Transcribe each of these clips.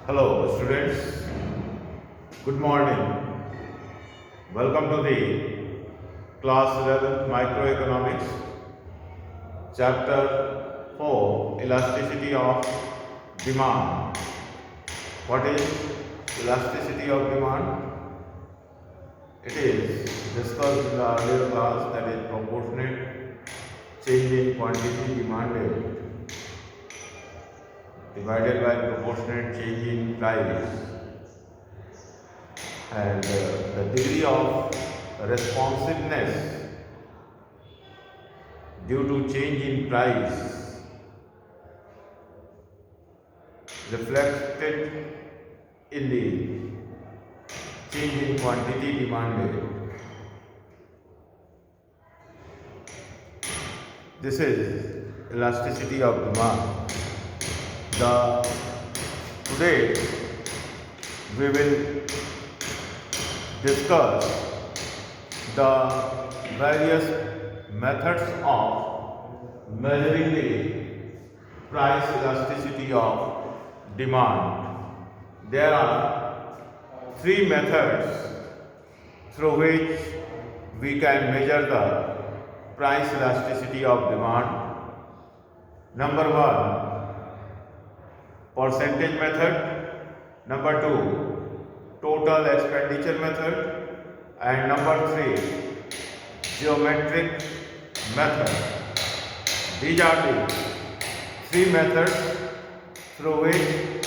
Hello, students. Good morning. Welcome to the class 11 microeconomics, chapter 4 elasticity of demand. What is elasticity of demand? It is discussed in the earlier class, that is proportionate change in quantity demanded divided by proportionate change in price, and the degree of responsiveness due to change in price reflected in the change in quantity demanded. This is elasticity of demand. Today we will discuss the various methods of measuring the price elasticity of demand. There are three methods through which we can measure the price elasticity of demand. Number one, percentage method. Number two, total expenditure method. And number three, geometric method. These are the three methods through which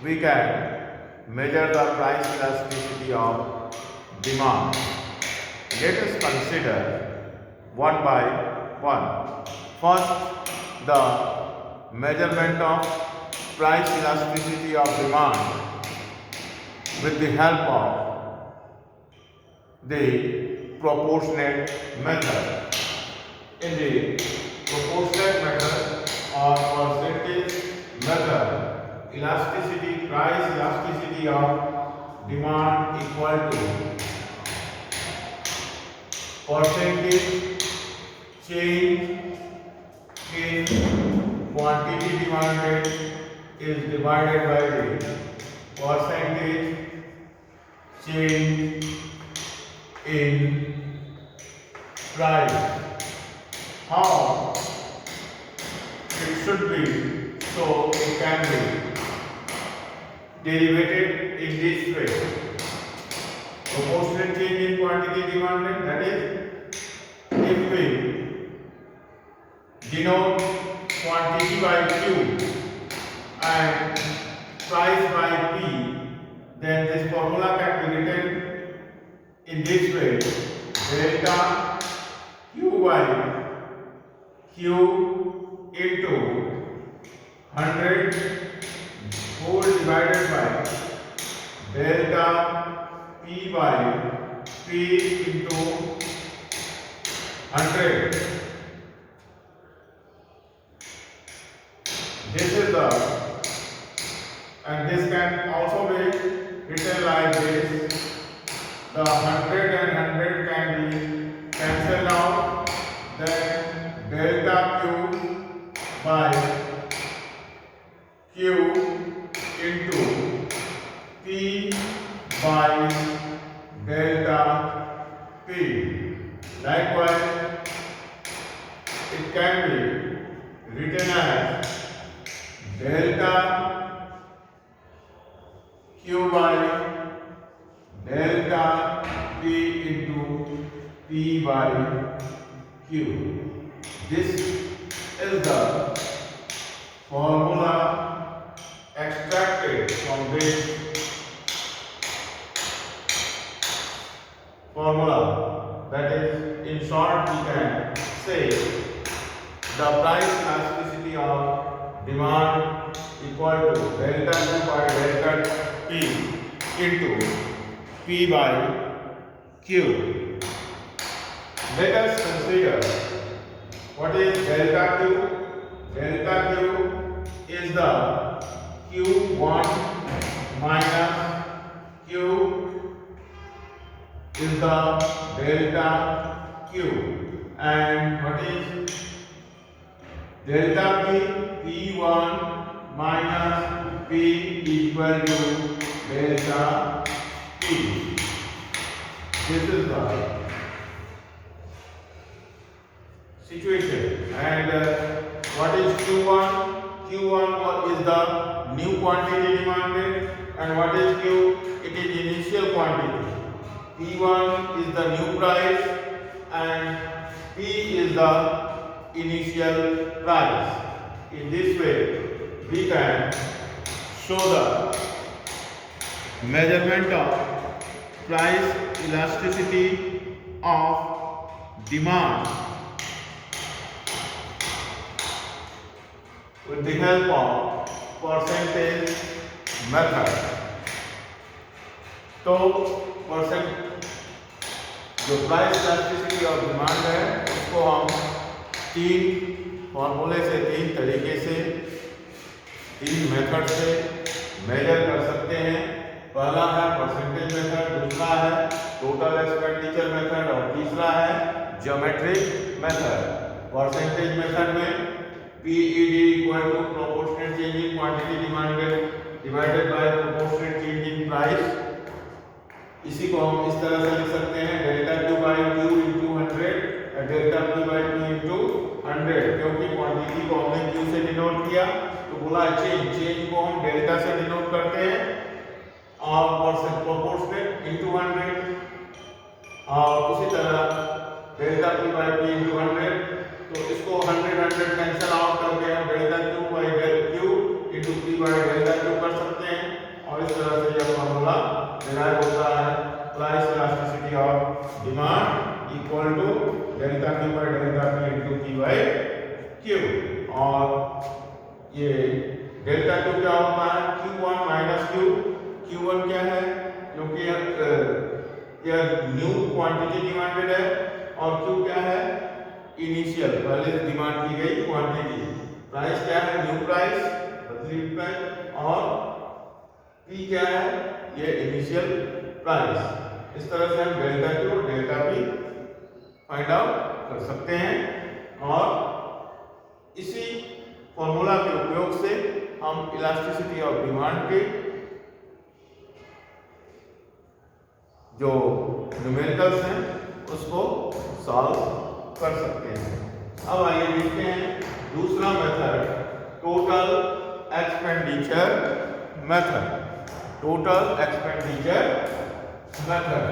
we can measure the price elasticity of demand. Let us consider one by one. First, the measurement of price elasticity of demand with the help of the proportionate method. In the proportionate method or percentage method, price elasticity of demand equal to percentage change in quantity demanded is divided by the percentage change in price. How it should be? So it can be derivated in this way. Proportionate change in quantity demanded, that is, if we denote quantity by Q and price by P, then this formula can be written in this way: delta Q by Q into 100 whole divided by delta P by P into 100. This is and this can also be written like this. The 100 and 100 can be cancelled out. Then delta Q by Q into P by delta P. Likewise, it can be written as delta Q by delta P into P by Q. This is the formula extracted from this formula. That is, in short, we can say the price elasticity of demand equal to delta Q by delta P into P by Q. Let us consider what is delta Q. Delta Q is the Q1 minus Q is the delta Q, and what is delta P? P1 minus P equal to delta P. This is the situation. And what is Q1? Q1 is the new quantity demanded, and what is Q? It is initial quantity. P1 is the new price and P is the initial price. In this way, we can show the measurement of price elasticity of demand with the help of percentage method. तो percent जो price elasticity of demand है उसको हम तीन फॉर्मूले से, तीन तरीके से, तीन मेथड से मेजर कर सकते हैं। पहला है परसेंटेज मेथड, दूसरा है टोटल एक्सपेंडिचर मेथड और तीसरा है ज्योमेट्रिक मेथड। परसेंटेज मेथड में PED equal to proportional change in quantity demanded divided by proportional change in price. इसी को हम इस तरह से लिख सकते हैं delta Q by Q into 100 delta P by Q into 100, क्योंकि क्वांटिटी को हमने Q से डिनोट किया तो बोला चेंज को हम डेल्टा से डिनोट करते हैं और परसेंट प्रोपोर्शनल इंटू 100 और उसी तरह delta P by P into 100। तो इसको 100 कैंसिल आउट करके हम delta Q by Q into P by delta Q कर सकते हैं और इस तरह से यह फॉर्मूला डिराइव होता है price elasticity of demand equal to delta Q by delta P into P by Q। और ये डेल्टा Q क्या होता है? Q1 minus Q। Q1 क्या है? क्योंकि यह न्यू क्वांटिटी डिमांडेड है और Q क्या है? इनिशियल, पहले डिमांड की गई क्वांटिटी। प्राइस क्या है? न्यू प्राइस, बदली प्राइस, और P क्या है? ये इनिशियल प्राइस। इस तरह से हम डेल्टा Q और डेल्टा P फाइंड आउट कर सकते हैं और इसी फॉर्मूला के उपयोग से हम इलास्टिसिटी ऑफ डिमांड के जो न्यूमेरिकल्स हैं उसको सॉल्व कर सकते हैं। अब आइए देखते हैं दूसरा method, total expenditure method. Total expenditure method.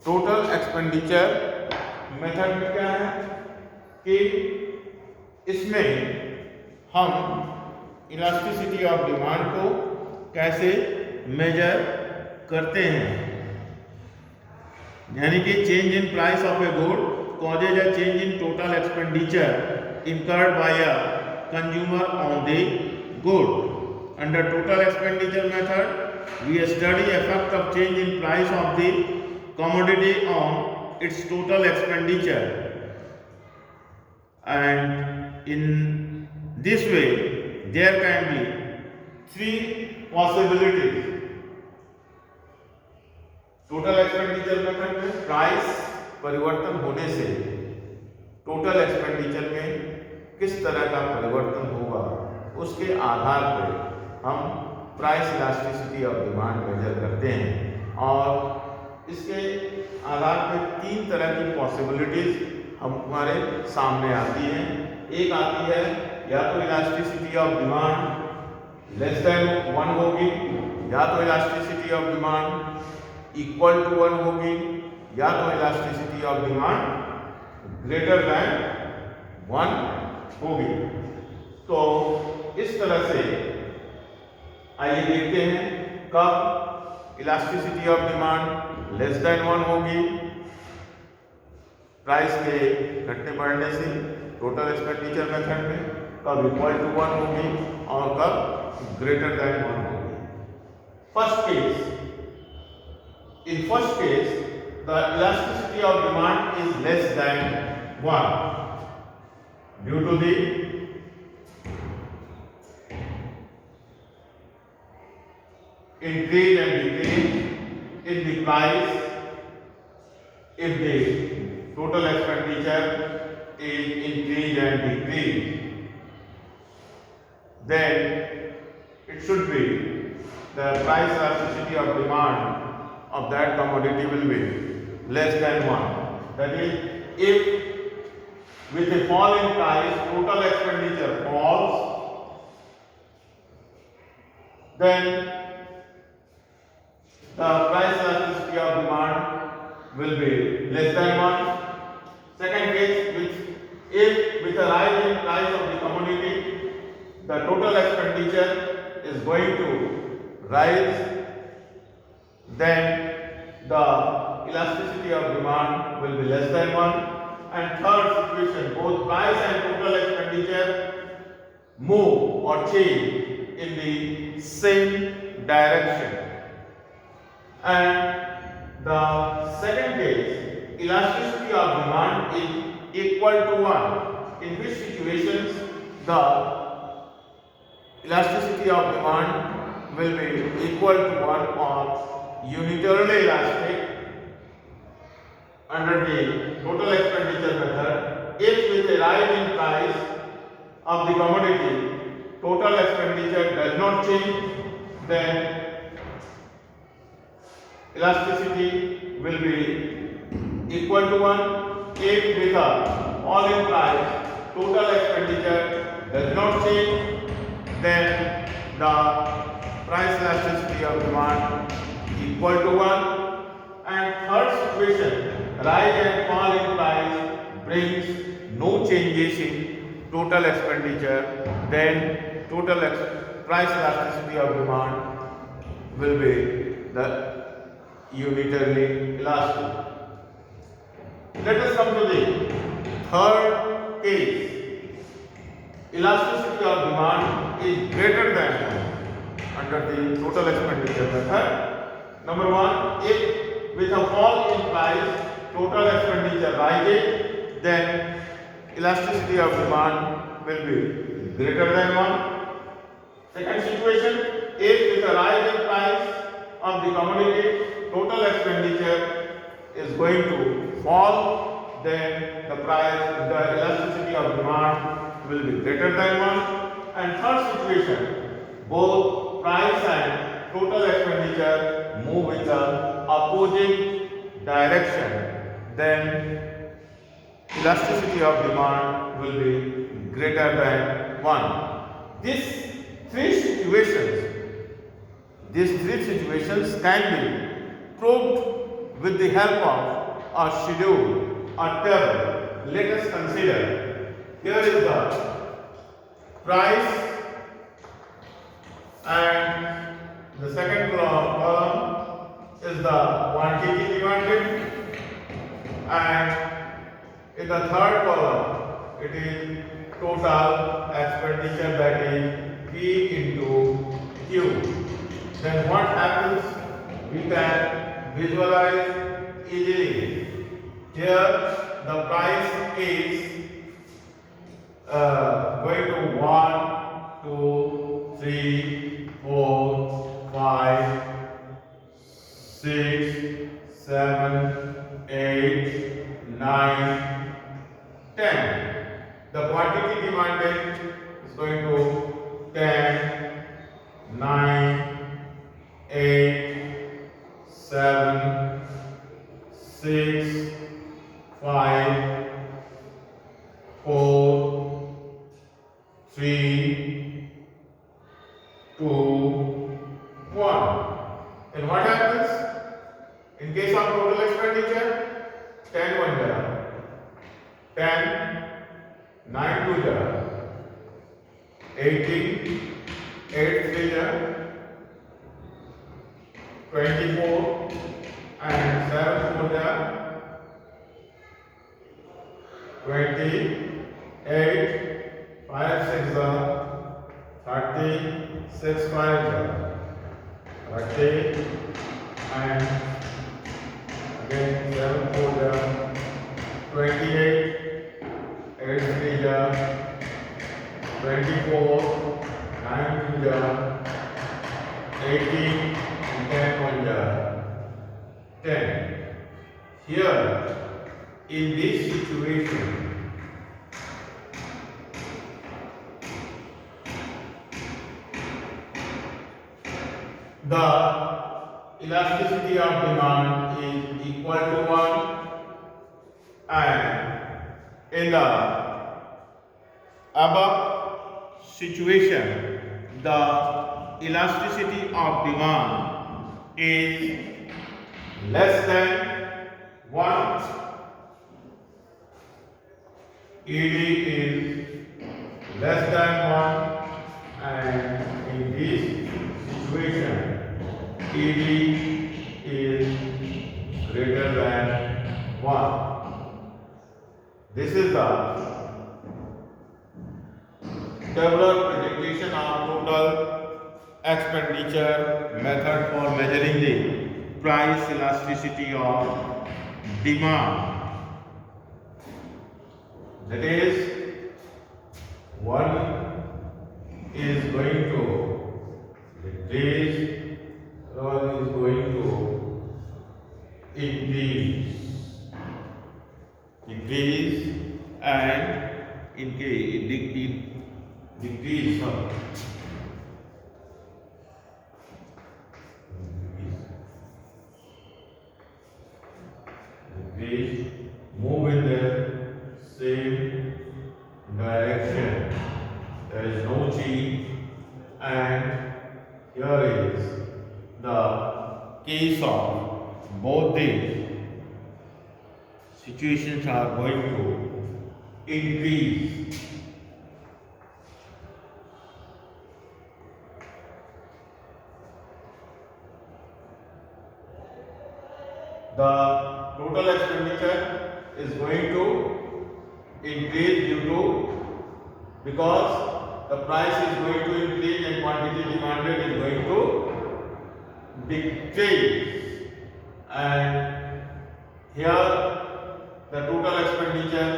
Total expenditure method में क्या है कि इसमें हम इलास्टिसिटी ऑफ डिमांड को कैसे मेजर करते हैं, यानी कि change in price of a good causes a change in total expenditure incurred by a consumer on the good. Under total expenditure method, we study effect of change in price of the commodity on its total expenditure, and in this way there can be three possibilities. Total expenditure method में price परिवर्तन होने से total expenditure में किस तरह का परिवर्तन होगा उसके आधार पर हम price elasticity of demand measure करते हैं। और इसके आधार पर तीन तरह की पॉसिबिलिटीज हमारे सामने आती हैं। एक आती है या तो elasticity of demand less than 1 होगी, या तो elasticity of demand equal to 1 होगी, या तो elasticity of demand greater than 1 होगी। तो इस तरह से आइए देखते हैं कब elasticity of demand less than 1 होगी प्राइस के घटने बढ़ने से टोटल एक्सपेंडिचर मेथड में, कब इक्वल टू 1 होगी और कब ग्रेटर देन 1 होगी। First case, in first case the elasticity of demand is less than 1 due to the increase and decrease in the price if the total expenditure is increase and decrease, then it should be the price elasticity of demand of that commodity will be less than 1. That is, if with a fall in price total expenditure falls, then the price elasticity of demand will be less than 1. Second case, if with a rise in price of the commodity, the total expenditure is going to rise, then the elasticity of demand will be less than 1. And third situation, both price and total expenditure move or change in the same direction. And the second case, elasticity of demand is equal to 1. In which situations the elasticity of demand will be equal to 1 or unitarily elastic under the total expenditure method. If with a rise in price of the commodity total expenditure does not change, then elasticity will be equal to 1. If with a fall in price total expenditure does not change, then the price elasticity of demand equal to 1. And third situation, rise and fall in price brings no changes in total expenditure, then total price elasticity of demand will be the unitarily elastic. Let us come to the third case. Elasticity of demand is greater than 1 under the total expenditure method. Number 1, if with a fall in price total expenditure rises, then elasticity of demand will be greater than 1. Second situation, if with a rise in price of the commodity total expenditure is going to fall, then the elasticity of demand will be greater than 1. And third situation, both price and total expenditure move in the opposite direction, then elasticity of demand will be greater than 1. These three situations can be proved with the help of a schedule or table. Let us consider. Here is the price, and the second column is the quantity demanded, and in the third column it is total expenditure, that is P into Q. Then what happens? We can visualize easily. Here the price is going to 1, 2, 3, 4, 5, 6, 7, 8, 9, 10. The quantity demanded is going to 10, 9, 8, 7, 6, 5, 4, 3, 2, 1. And what happens? In case of total expenditure, 10 1 there, 10, 9 2 there, 18, 8 3 there, 24, and 7 4 there, 28, 5 6 30, 6 5 30, and again 7 4 28, 8 3 24, 9 2 18, and 10 1 10. Here in this situation, the elasticity of demand is equal to 1, and in the above situation, the elasticity of demand is less than 1. ED is less than 1, and in this situation, ED is greater than 1. This is the Tabular presentation of total expenditure method for measuring the price elasticity of demand. That is, one is going to decrease, one is going to increase, and decrease. Move in the same direction. There is no change, and here is the case of both the situations are going to increase. The total expenditure is going to increase because the price is going to increase and quantity demanded is going to decrease, and here the total expenditure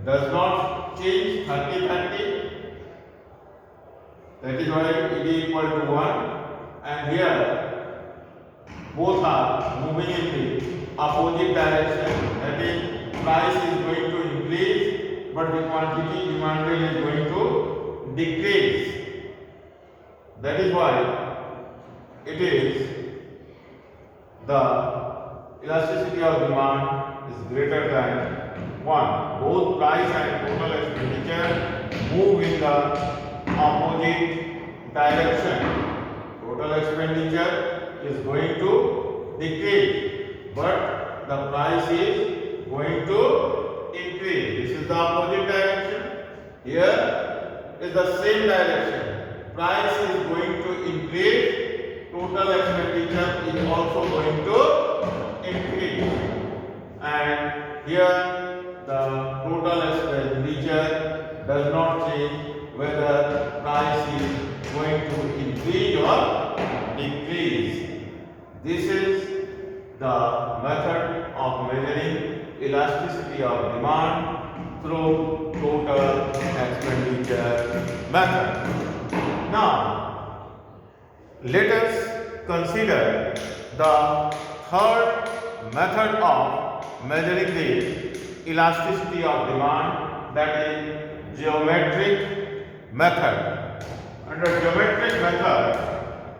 does not change 30-30, that is why it is equal to 1, and here both are moving in the opposite direction, that is price is going to increase but the quantity demanded is going to decrease. That is why it is the elasticity of demand is greater than 1. Both price and total expenditure move in the opposite direction. Total expenditure is going to decrease, but the price is going to increase. This is the opposite direction. Here is the same direction. Price is going to increase, total expenditure is also going to increase, and here the total expenditure does not change whether price is going to increase or decrease. This is the method of measuring elasticity of demand through total expenditure method. Now, let us consider the third method of measuring the elasticity of demand, that is geometric method. Under geometric method,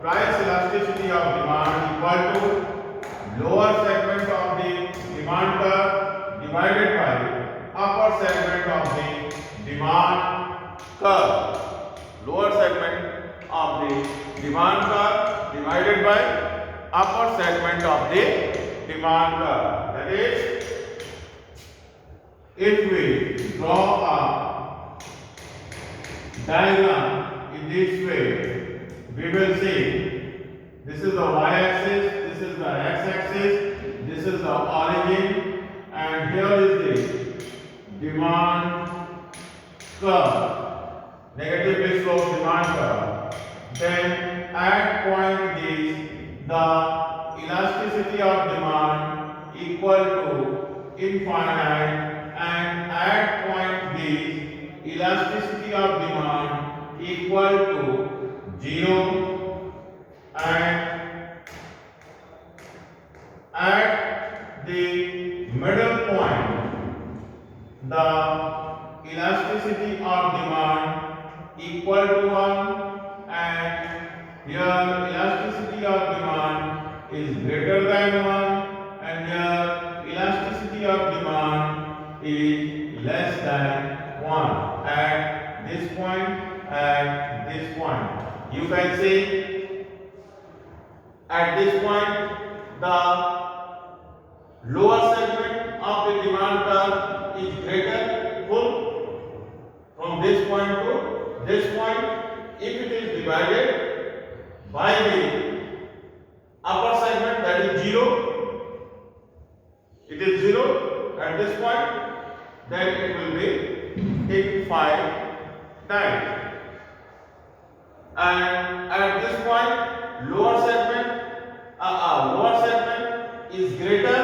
price elasticity of demand equal to lower segment of the demand curve divided by upper segment of the demand curve. Lower segment of the demand curve divided by upper segment of the demand curve. That is, if we draw a diagram in this way, we will see this is the y-axis, this is the x-axis, this is the origin, and here is the demand curve, negatively sloped demand curve. Then at point D, the elasticity of demand equal to infinite, and at point B, elasticity of demand equal to 0, and at the middle point the elasticity of demand equal to 1, and here elasticity than 1, and here elasticity of demand is less than 1 at this point. You can see at this point the lower segment of the demand curve is greater full from this point to this point. If it is divided by the upper segment, that is 0, it is 0 at this point, then it will be infinite. And at this point, lower segment is greater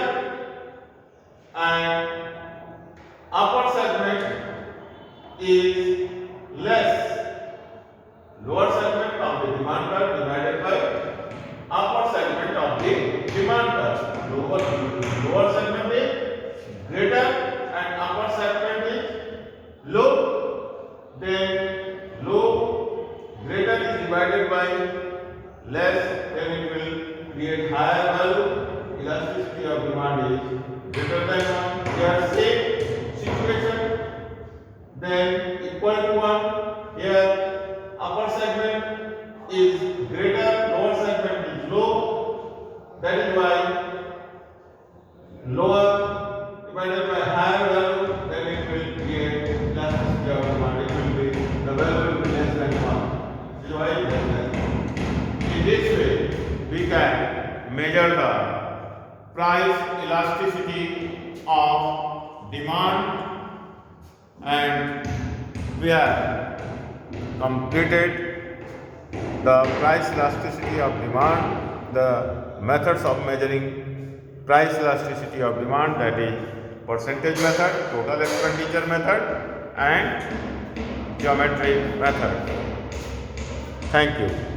and upper segment is less. Lower segment of the demand curve divided by upper segment of the demand curve. Lower segment is greater and upper segment is low. Then low greater is divided by less, then it will create higher value. Elasticity of demand is greater than 1. Here same situation. Then equal to 1. Here upper segment is greater, lower segment is low. That is why lower divided by higher value, then it will create elasticity of demand. It will be, the value will be less than 1. This is why less than 1. In this way, we can measure the price elasticity of demand, and we have completed the price elasticity of demand, the methods of measuring price elasticity of demand, that is percentage method, total expenditure method, and geometric method. Thank you.